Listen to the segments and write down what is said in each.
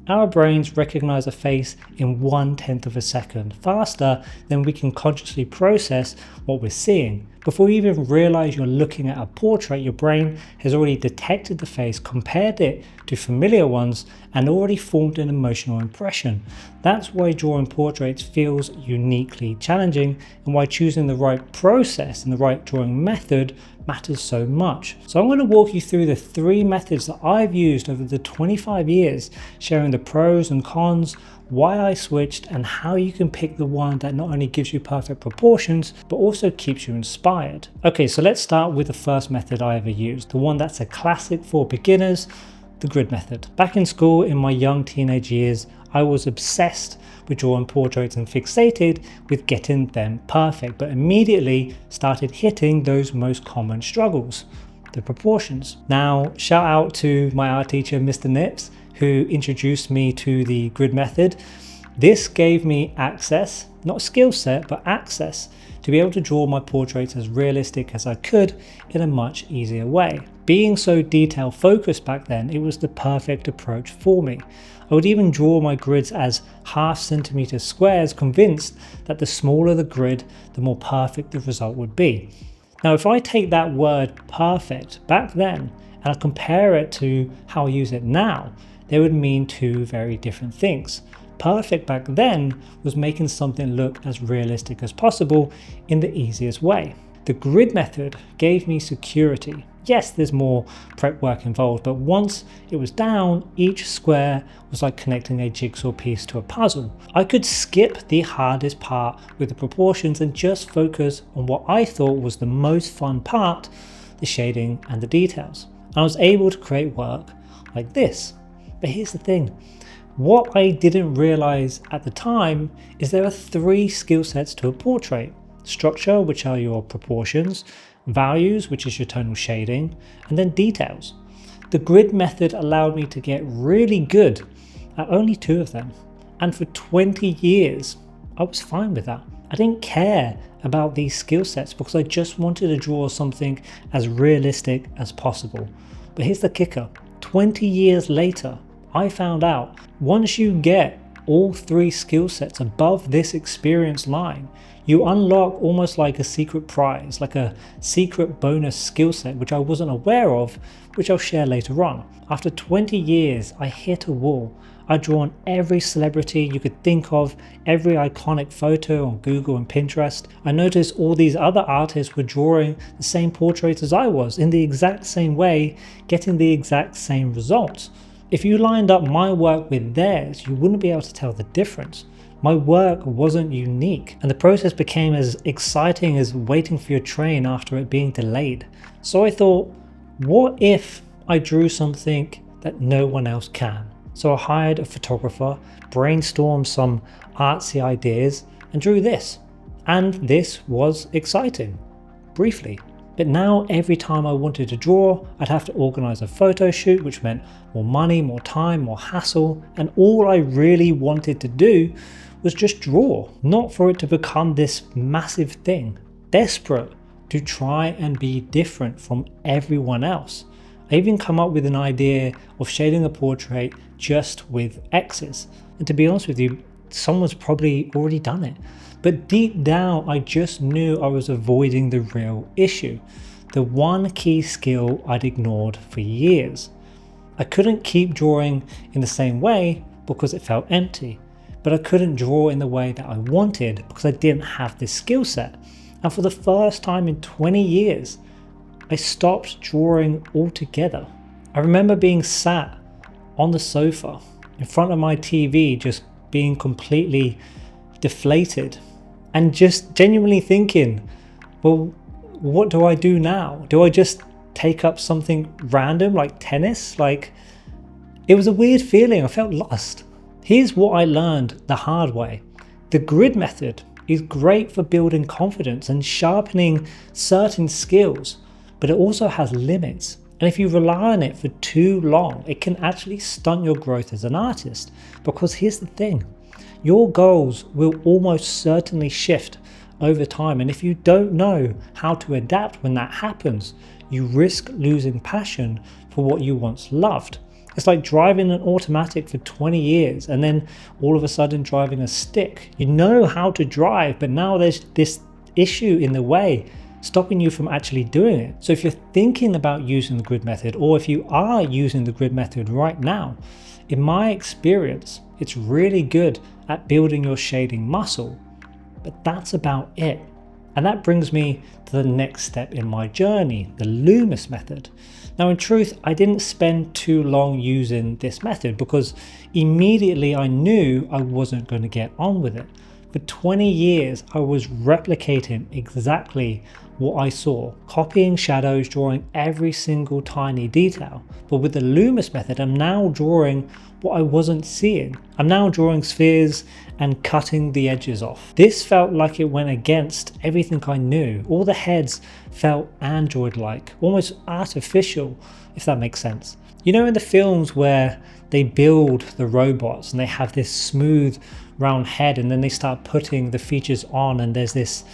Our brains recognize a face in 1/10 of a second, faster than we can consciously process what we're seeing. Before you even realize you're looking at a portrait, your brain has already detected the face, compared it to familiar ones, and already formed an emotional impression. That's why drawing portraits feels uniquely challenging, and why choosing the right process and the right drawing method matters so much. So I'm going to walk you through the 3 methods that I've used over the 25 years, sharing the pros and cons, why I switched, and how you can pick the one that not only gives you perfect proportions, but also keeps you inspired. Okay, so let's start with the first method I ever used, the one that's a classic for beginners, the grid method. Back in school in my young teenage years, I was obsessed with drawing portraits and fixated with getting them perfect, but immediately started hitting those most common struggles, the proportions. Now, shout out to my art teacher, Mr. Nips, who introduced me to the grid method. This gave me access, not skill set, but access to be able to draw my portraits as realistic as I could in a much easier way. Being so detail focused back then, it was the perfect approach for me. I would even draw my grids as 1/2 centimeter squares, convinced that the smaller the grid, the more perfect the result would be. Now, if I take that word perfect back then and I compare it to how I use it now, they would mean 2 very different things. Perfect back then was making something look as realistic as possible in the easiest way. The grid method gave me security. Yes, there's more prep work involved, but once it was down, each square was like connecting a jigsaw piece to a puzzle. I could skip the hardest part with the proportions and just focus on what I thought was the most fun part, the shading and the details. I was able to create work like this. But here's the thing. What I didn't realize at the time is there are 3 skill sets to a portrait. Structure, which are your proportions, values, which is your tonal shading, and then details. The grid method allowed me to get really good at only 2 of them. And for 20 years, I was fine with that. I didn't care about these skill sets because I just wanted to draw something as realistic as possible. But here's the kicker. 20 years later, I found out once you get all 3 skill sets above this experience line, you unlock almost like a secret prize, like a secret bonus skill set, which I wasn't aware of, which I'll share later on. After 20 years, I hit a wall. I'd drawn every celebrity you could think of, every iconic photo on Google and Pinterest. I noticed all these other artists were drawing the same portraits as I was, in the exact same way, getting the exact same results. If you lined up my work with theirs, you wouldn't be able to tell the difference. My work wasn't unique, and the process became as exciting as waiting for your train after it being delayed. So I thought, what if I drew something that no one else can? So I hired a photographer, brainstormed some artsy ideas, and drew this. And this was exciting, briefly. But now every time I wanted to draw, I'd have to organize a photo shoot, which meant more money, more time, more hassle, and all I really wanted to do was just draw, not for it to become this massive thing. Desperate to try and be different from everyone else. I even come up with an idea of shading a portrait just with X's. And to be honest with you, someone's probably already done it. But deep down, I just knew I was avoiding the real issue, the one key skill I'd ignored for years. I couldn't keep drawing in the same way because it felt empty, but I couldn't draw in the way that I wanted because I didn't have this skill set. And for the first time in 20 years, I stopped drawing altogether. I remember being sat on the sofa in front of my TV, just being completely deflated and just genuinely thinking, well, what do I do now? Do I just take up something random like tennis? Like, it was a weird feeling. I felt lost. Here's what I learned the hard way. The grid method is great for building confidence and sharpening certain skills, but it also has limits. And if you rely on it for too long, it can actually stunt your growth as an artist. Because here's the thing, your goals will almost certainly shift over time. And if you don't know how to adapt when that happens, you risk losing passion for what you once loved. It's like driving an automatic for 20 years and then all of a sudden driving a stick. You know how to drive, but now there's this issue in the way stopping you from actually doing it. So if you're thinking about using the grid method, or if you are using the grid method right now, in my experience, it's really good at building your shading muscle, but that's about it. And that brings me to the next step in my journey, the Loomis method. Now in truth, I didn't spend too long using this method because immediately I knew I wasn't going to get on with it. For 20 years, I was replicating exactly what I saw, copying shadows, drawing every single tiny detail. But with the Loomis method, I'm now drawing what I wasn't seeing. I'm now drawing spheres and cutting the edges off. This felt like it went against everything I knew. All the heads felt android-like, almost artificial, if that makes sense. You know, in the films where they build the robots and they have this smooth round head and then they start putting the features on and there's this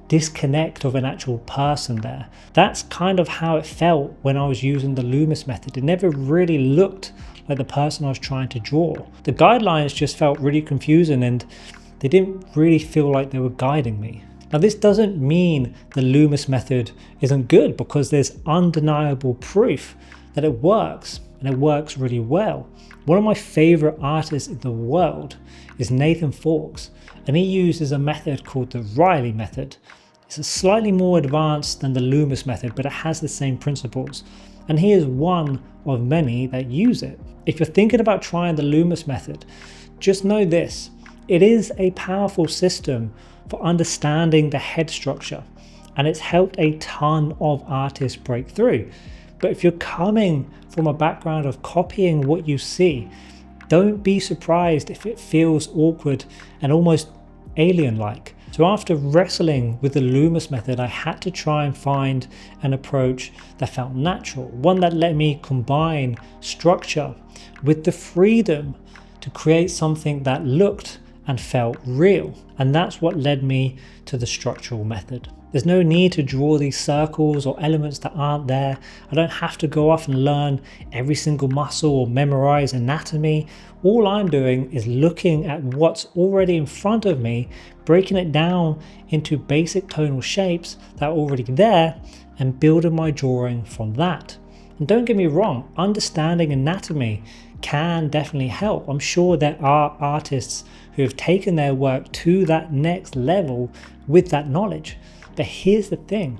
disconnect of an actual person there. That's kind of how it felt when I was using the Loomis method. It never really looked like the person I was trying to draw. The guidelines just felt really confusing and they didn't really feel like they were guiding me. Now this doesn't mean the Loomis method isn't good, because there's undeniable proof that it works, and it works really well. One of my favorite artists in the world is Nathan Fawkes, and he uses a method called the Riley method. It's slightly more advanced than the Loomis method, but it has the same principles, and he is one of many that use it. If you're thinking about trying the Loomis method, just know this: it is a powerful system for understanding the head structure, and it's helped a ton of artists break through. But if you're coming from a background of copying what you see, don't be surprised if it feels awkward and almost alien-like. So after wrestling with the Loomis method, I had to try and find an approach that felt natural, one that let me combine structure with the freedom to create something that looked and felt real. And that's what led me to the structural method. There's no need to draw these circles or elements that aren't there. I don't have to go off and learn every single muscle or memorize anatomy. All I'm doing is looking at what's already in front of me, breaking it down into basic tonal shapes that are already there, and building my drawing from that. And don't get me wrong, understanding anatomy can definitely help. I'm sure there are artists who have taken their work to that next level with that knowledge. But here's the thing,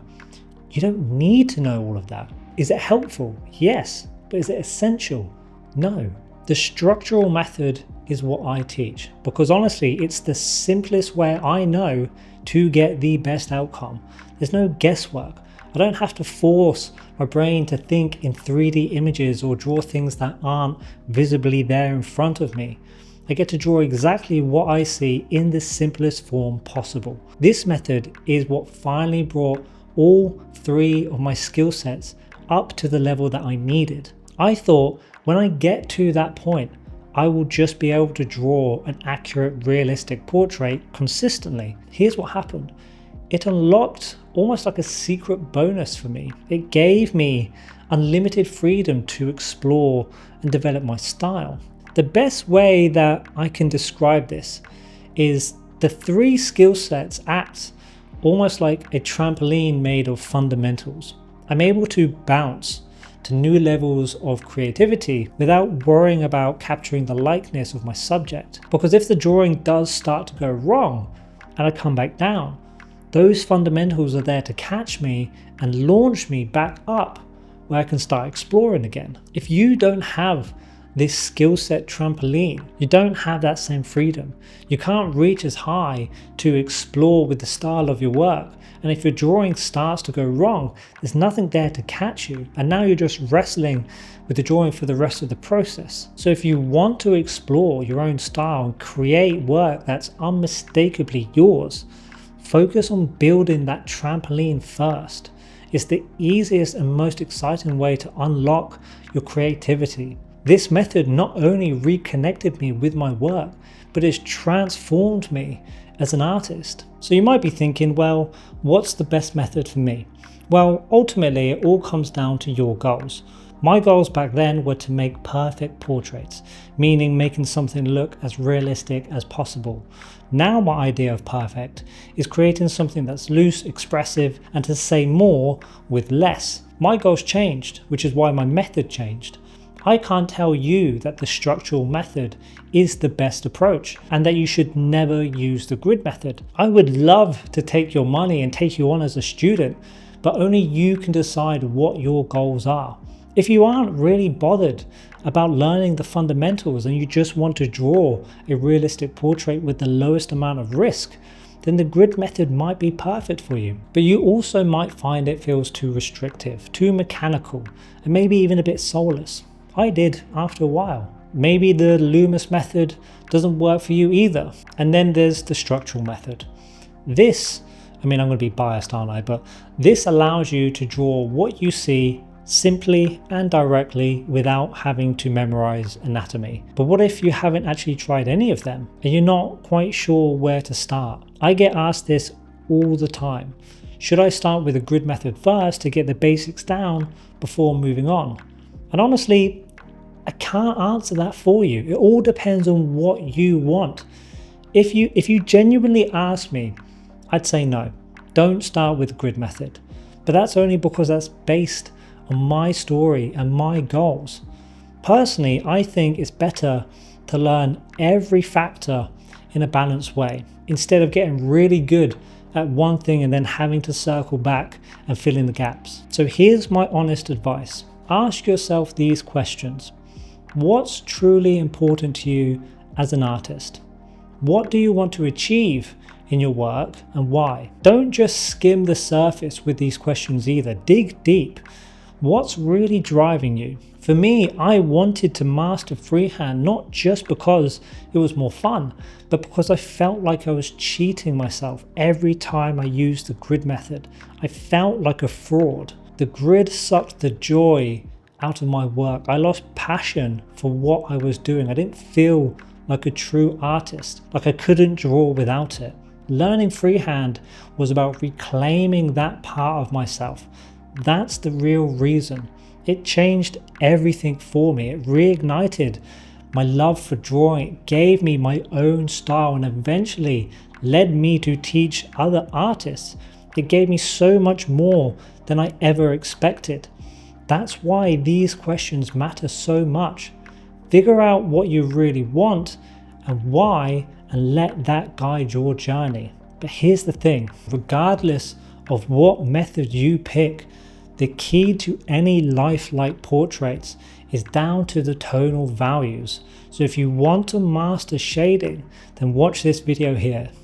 you don't need to know all of that. Is it helpful? Yes. But is it essential? No. The structural method is what I teach, because honestly, it's the simplest way I know to get the best outcome. There's no guesswork. I don't have to force my brain to think in 3D images or draw things that aren't visibly there in front of me. I get to draw exactly what I see in the simplest form possible. This method is what finally brought all three of my skill sets up to the level that I needed. I thought when I get to that point, I will just be able to draw an accurate, realistic portrait consistently. Here's what happened. It unlocked almost like a secret bonus for me. It gave me unlimited freedom to explore and develop my style. The best way that I can describe this is the three skill sets act almost like a trampoline made of fundamentals. I'm able to bounce to new levels of creativity without worrying about capturing the likeness of my subject. Because if the drawing does start to go wrong and I come back down, those fundamentals are there to catch me and launch me back up where I can start exploring again. If you don't have this skill set trampoline, you don't have that same freedom. You can't reach as high to explore with the style of your work. And if your drawing starts to go wrong, there's nothing there to catch you. And now you're just wrestling with the drawing for the rest of the process. So if you want to explore your own style and create work that's unmistakably yours, focus on building that trampoline first. It's the easiest and most exciting way to unlock your creativity. This method not only reconnected me with my work, but it's transformed me as an artist. So you might be thinking, well, what's the best method for me? Well, ultimately it all comes down to your goals. My goals back then were to make perfect portraits, meaning making something look as realistic as possible. Now my idea of perfect is creating something that's loose, expressive, and to say more with less. My goals changed, which is why my method changed. I can't tell you that the structural method is the best approach and that you should never use the grid method. I would love to take your money and take you on as a student, but only you can decide what your goals are. If you aren't really bothered about learning the fundamentals and you just want to draw a realistic portrait with the lowest amount of risk, then the grid method might be perfect for you. But you also might find it feels too restrictive, too mechanical, and maybe even a bit soulless. I did after a while. Maybe the Loomis method doesn't work for you either. And then there's the structural method. This, I'm going to be biased, aren't I? But this allows you to draw what you see simply and directly without having to memorize anatomy. But what if you haven't actually tried any of them and you're not quite sure where to start? I get asked this all the time. Should I start with the grid method first to get the basics down before moving on? And honestly, I can't answer that for you. It all depends on what you want. If you genuinely ask me, I'd say no, don't start with the grid method. But that's only because that's based on my story and my goals. Personally, I think it's better to learn every factor in a balanced way instead of getting really good at one thing and then having to circle back and fill in the gaps. So here's my honest advice. Ask yourself these questions. What's truly important to you as an artist? What do you want to achieve in your work and why? Don't just skim the surface with these questions either. Dig deep. What's really driving you? For me, I wanted to master freehand not just because it was more fun, but because I felt like I was cheating myself every time I used the grid method. I felt like a fraud. The grid sucked the joy out of my work. I lost passion for what I was doing. I didn't feel like a true artist, like I couldn't draw without it. Learning freehand was about reclaiming that part of myself. That's the real reason. It changed everything for me. It reignited my love for drawing. It gave me my own style and eventually led me to teach other artists. It gave me so much more than I ever expected. That's why these questions matter so much. Figure out what you really want and why, and let that guide your journey. But here's the thing, regardless of what method you pick, the key to any lifelike portraits is down to the tonal values. So if you want to master shading, then watch this video here.